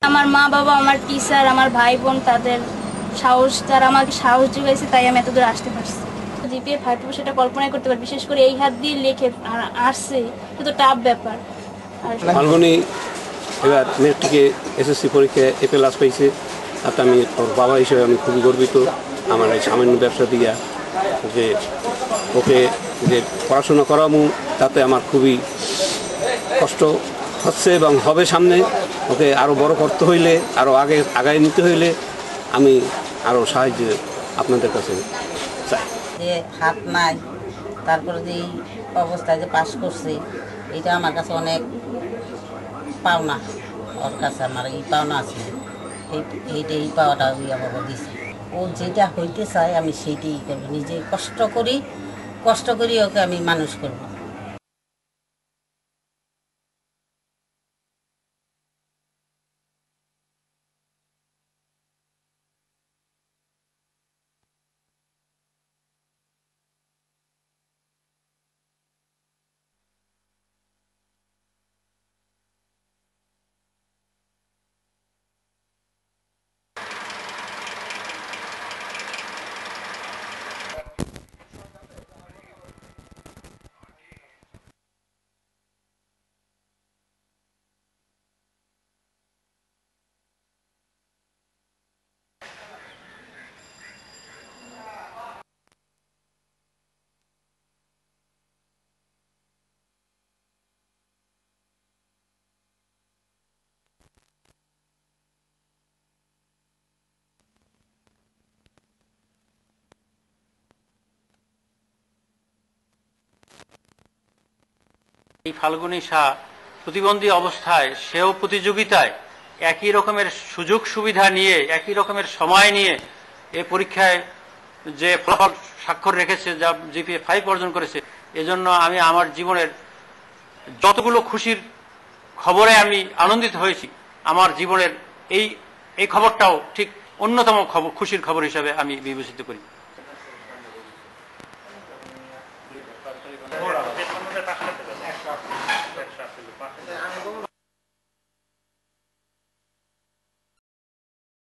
আমার মা বাবা, আমার টিচার, আমার ভাই বোন, তাদের সাহস, তারা আমাকে সাহস যোগাইছে, তাই আমি এতদূর আসতে পারছি। জিপিএ 5 পাবো সেটা কল্পনাই করতে পারি, বিশেষ করে এই হাত দিয়ে লেখে আসছে, কিন্তু টাফ ব্যাপার। ফাল্গুনি এবার মেট্রিকে এসএসসি পরীক্ষায় এ প্লাস পাইছে, তাতে আমি ওর বাবা হিসেবে আমি খুবই গর্বিত। আমার এই সামান্য ব্যবসা দিয়া যে ওকে যে পড়াশোনা করামু, তাতে আমার খুবই কষ্ট হচ্ছে এবং হবে সামনে। ওকে আরও বড় করতে হইলে, আরও আগায় নিতে হইলে আমি আরও সাহায্য আপনাদের কাছে চাই। যে হাত নাই, তারপরে যে এই অবস্থায় যে পাস করছে, এটা আমার কাছে অনেক পাওনা। ওর কাছে আমার এই পাওনা আছে, এই পাওয়াটা ওই আমাকে দিছে। ও যেটা হইতে চায় আমি সেইটাই করবো, নিজে কষ্ট করি ওকে আমি মানুষ করবো। এই ফাল্গুনী শাহ প্রতিবন্ধী অবস্থায়, সেও প্রতিযোগিতায় একই রকমের সুযোগ সুবিধা নিয়ে, একই রকমের সময় নিয়ে এই পরীক্ষায় যে ফলাফল স্বাক্ষর রেখেছে, যা জিপিএ 5 অর্জন করেছে, এজন্য আমি আমার জীবনের যতগুলো খুশির খবরে আমি আনন্দিত হয়েছি, আমার জীবনের এই খবরটাও ঠিক অন্যতম খুশির খবর হিসাবে আমি বিবেচিত করি।